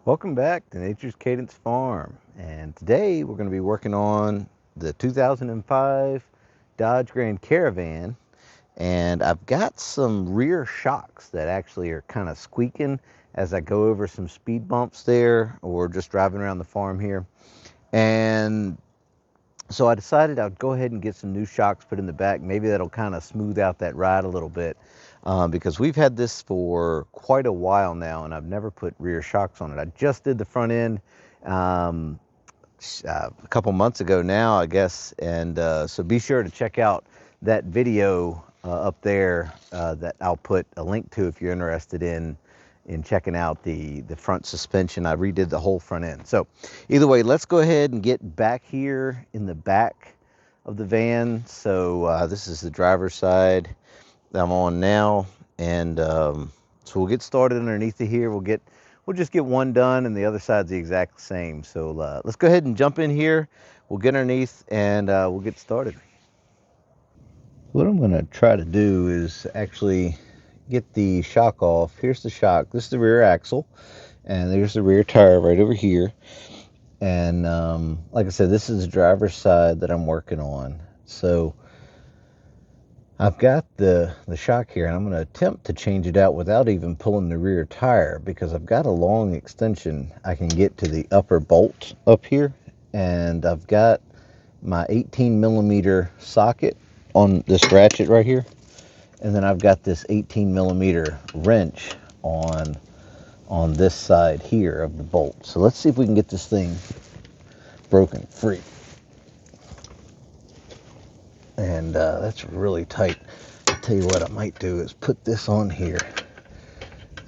Welcome back to Nature's Cadence Farm, and today we're going to be working on the 2005 Dodge Grand Caravan, and I've got some rear shocks that actually are kind of squeaking as I go over some speed bumps there or just driving around the farm here. And so I decided I'd go ahead and get some new shocks put in the back. Maybe that'll kind of smooth out that ride a little bit, because we've had this for quite a while now and I've never put rear shocks on it. I just did the front end um, a couple months ago now, I guess. And so be sure to check out that video up there that I'll put a link to if you're interested in checking out the front suspension. I redid the whole front end. So either way, let's go ahead and get back here in the back of the van. So this is the driver's side that I'm on now, and so we'll get started underneath of here. We'll just get one done, and the other side's the exact same. So let's go ahead and jump in here. We'll get underneath, and we'll get started. What I'm going to try to do is actually get the shock off. Here's the shock. This is the rear axle, and there's the rear tire right over here. And like I said, this is the driver's side that I'm working on. So I've got the shock here, and I'm going to attempt to change it out without even pulling the rear tire, because I've got a long extension I can get to the upper bolt up here, and I've got my 18 millimeter socket on this ratchet right here, and then I've got this 18 millimeter wrench on this side here of the bolt. So let's see if we can get this thing broken free. And that's really tight. I'll tell you what I might do is put this on here,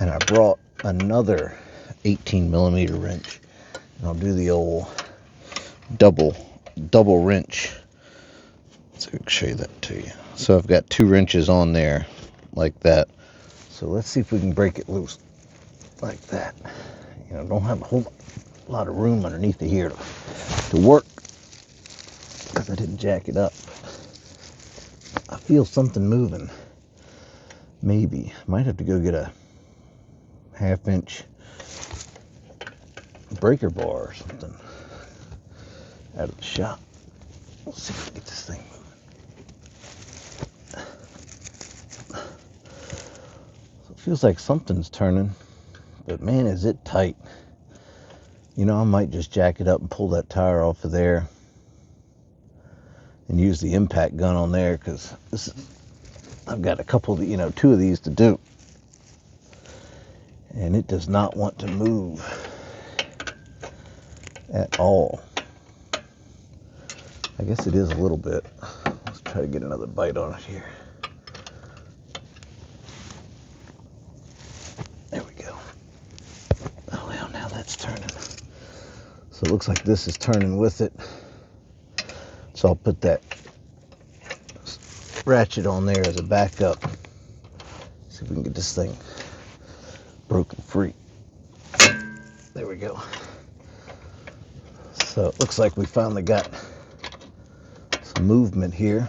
and I brought another 18 millimeter wrench, and I'll do the old double wrench. So I can show you that to you. So I've got two wrenches on there like that. So let's see if we can break it loose like that. You know, don't have a whole lot of room underneath of here to work, because I didn't jack it up. I feel something moving. Maybe. Might have to go get a 1/2 inch breaker bar or something out of the shop. Let's see if we can get this thing moving. So it feels like something's turning, but man, is it tight. You know, I might just jack it up and pull that tire off of there and use the impact gun on there, because I've got a couple of, 2 of these to do, and it does not want to move at all. I guess it is a little bit. Let's try to get another bite on it here. There we go. Oh, well, now that's turning. So it looks like this is turning with it. So I'll put that ratchet on there as a backup. See if we can get this thing broken free. There we go. So it looks like we finally got some movement here.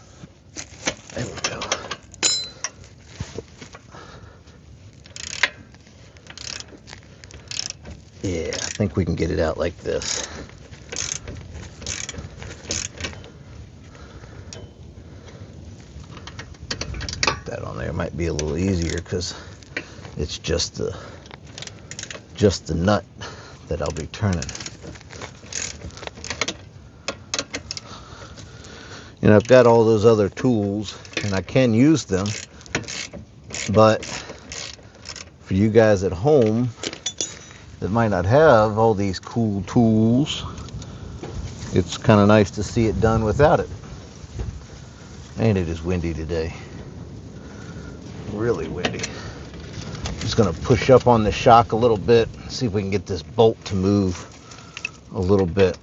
There we go. Yeah, I think we can get it out like this. That on there might be a little easier, because it's just the nut that I'll be turning. You know, I've got all those other tools, and I can use them, but for you guys at home that might not have all these cool tools, it's kind of nice to see it done without it. And it is windy today. Really windy. I'm just going to push up on the shock a little bit, see if we can get this bolt to move a little bit.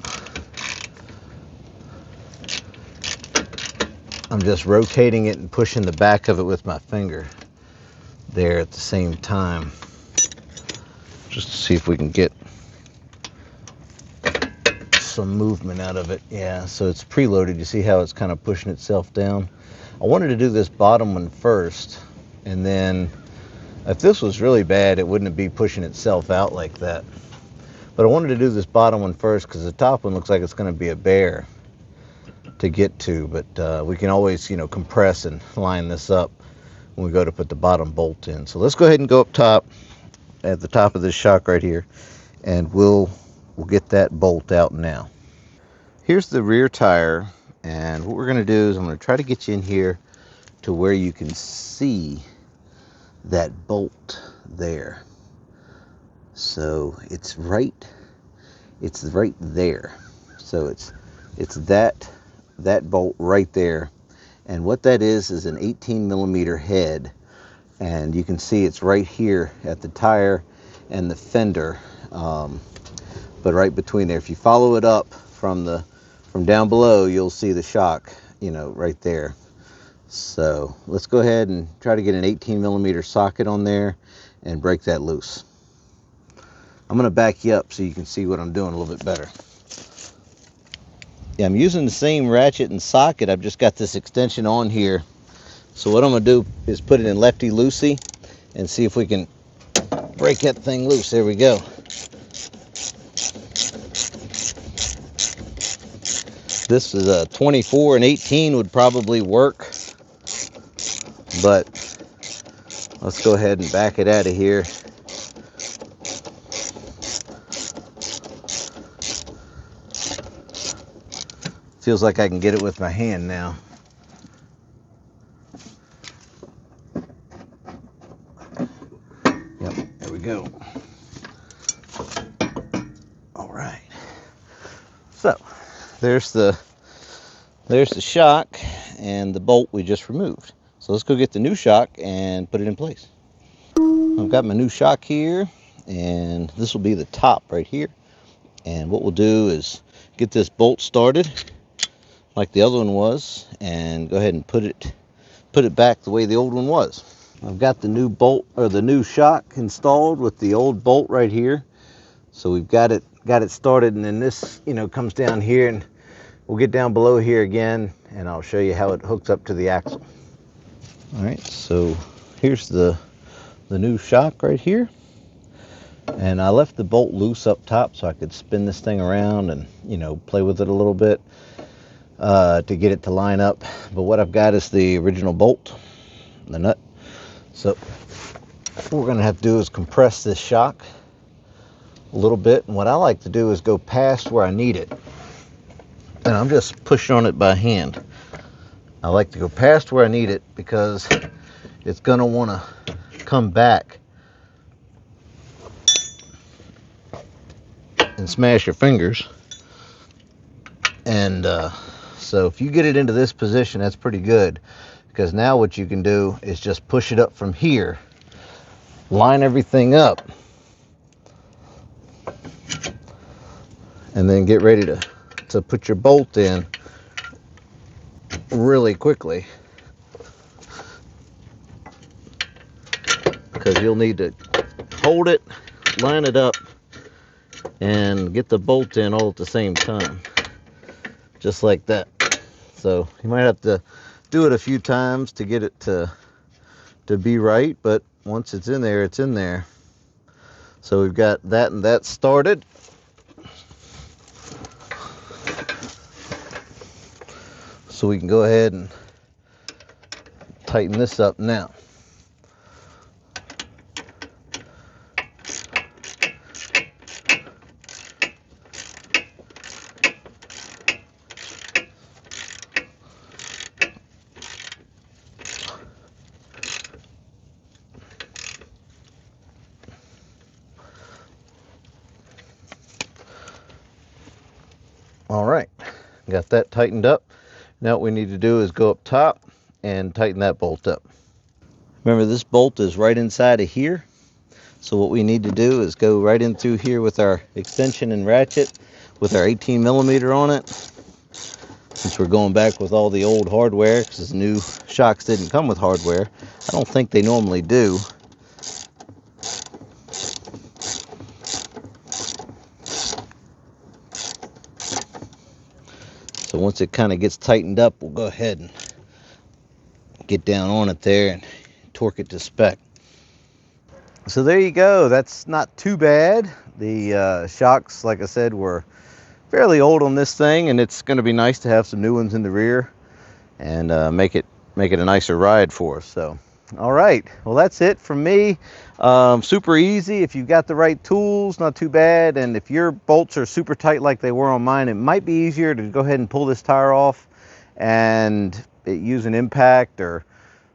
I'm just rotating it and pushing the back of it with my finger there at the same time, just to see if we can get some movement out of it. Yeah, so it's preloaded. You see how it's kind of pushing itself down? I wanted to do this bottom one first, and then if this was really bad, it wouldn't be pushing itself out like that. But I wanted to do this bottom one first because the top one looks like it's going to be a bear to get to. But we can always, compress and line this up when we go to put the bottom bolt in. So let's go ahead and go up top at the top of this shock right here, and we'll get that bolt out now. Here's the rear tire, and what we're going to do is I'm going to try to get you in here to where you can see that bolt there. So it's right there. So it's that bolt right there. And what that is an 18 millimeter head, and you can see it's right here at the tire and the fender, but right between there. If you follow it up from down below, you'll see the shock, right there. So let's go ahead and try to get an 18 millimeter socket on there and break that loose. I'm going to back you up so you can see what I'm doing a little bit better. Yeah, I'm using the same ratchet and socket. I've just got this extension on here. So what I'm going to do is put it in lefty-loosey and see if we can break that thing loose. There we go. This is a 24 and 18 would probably work, but let's go ahead and back it out of here. Feels like I can get it with my hand now. Yep, there we go. All right. So there's the shock and the bolt we just removed. So let's go get the new shock and put it in place. I've got my new shock here, and this will be the top right here. And what we'll do is get this bolt started like the other one was, and go ahead and put it back the way the old one was. I've got the new bolt, or the new shock, installed with the old bolt right here. So we've got it started, and then this comes down here, and we'll get down below here again, and I'll show you how it hooks up to the axle. All right, so here's the new shock right here, and I left the bolt loose up top so I could spin this thing around and play with it a little bit to get it to line up. But what I've got is the original bolt, the nut. So what we're going to have to do is compress this shock a little bit, and what I like to do is go past where I need it, and I'm just pushing on it by hand. I like to go past where I need it because it's going to want to come back and smash your fingers. And so if you get it into this position, that's pretty good, because now what you can do is just push it up from here, line everything up, and then get ready to put your bolt in really quickly, because you'll need to hold it, line it up, and get the bolt in all at the same time, just like that. So you might have to do it a few times to get it to be right, but once it's in there, it's in there. So we've got that and that started. So we can go ahead and tighten this up now. All right, got that tightened up. Now what we need to do is go up top and tighten that bolt up. Remember, this bolt is right inside of here. So what we need to do is go right in through here with our extension and ratchet with our 18 millimeter on it. Since we're going back with all the old hardware, because the new shocks didn't come with hardware. I don't think they normally do. So once it kind of gets tightened up, we'll go ahead and get down on it there and torque it to spec. So there you go. That's not too bad. The shocks, like I said, were fairly old on this thing, and it's going to be nice to have some new ones in the rear and make it a nicer ride for us. So, all right. Well, that's it from me. Super easy if you've got the right tools. Not too bad. And if your bolts are super tight like they were on mine, it might be easier to go ahead and pull this tire off and use an impact or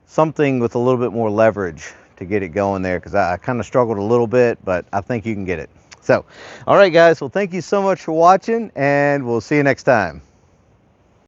something with a little bit more leverage to get it going there, because I kind of struggled a little bit, but I think you can get it. So, all right, guys. Well, thank you so much for watching, and we'll see you next time.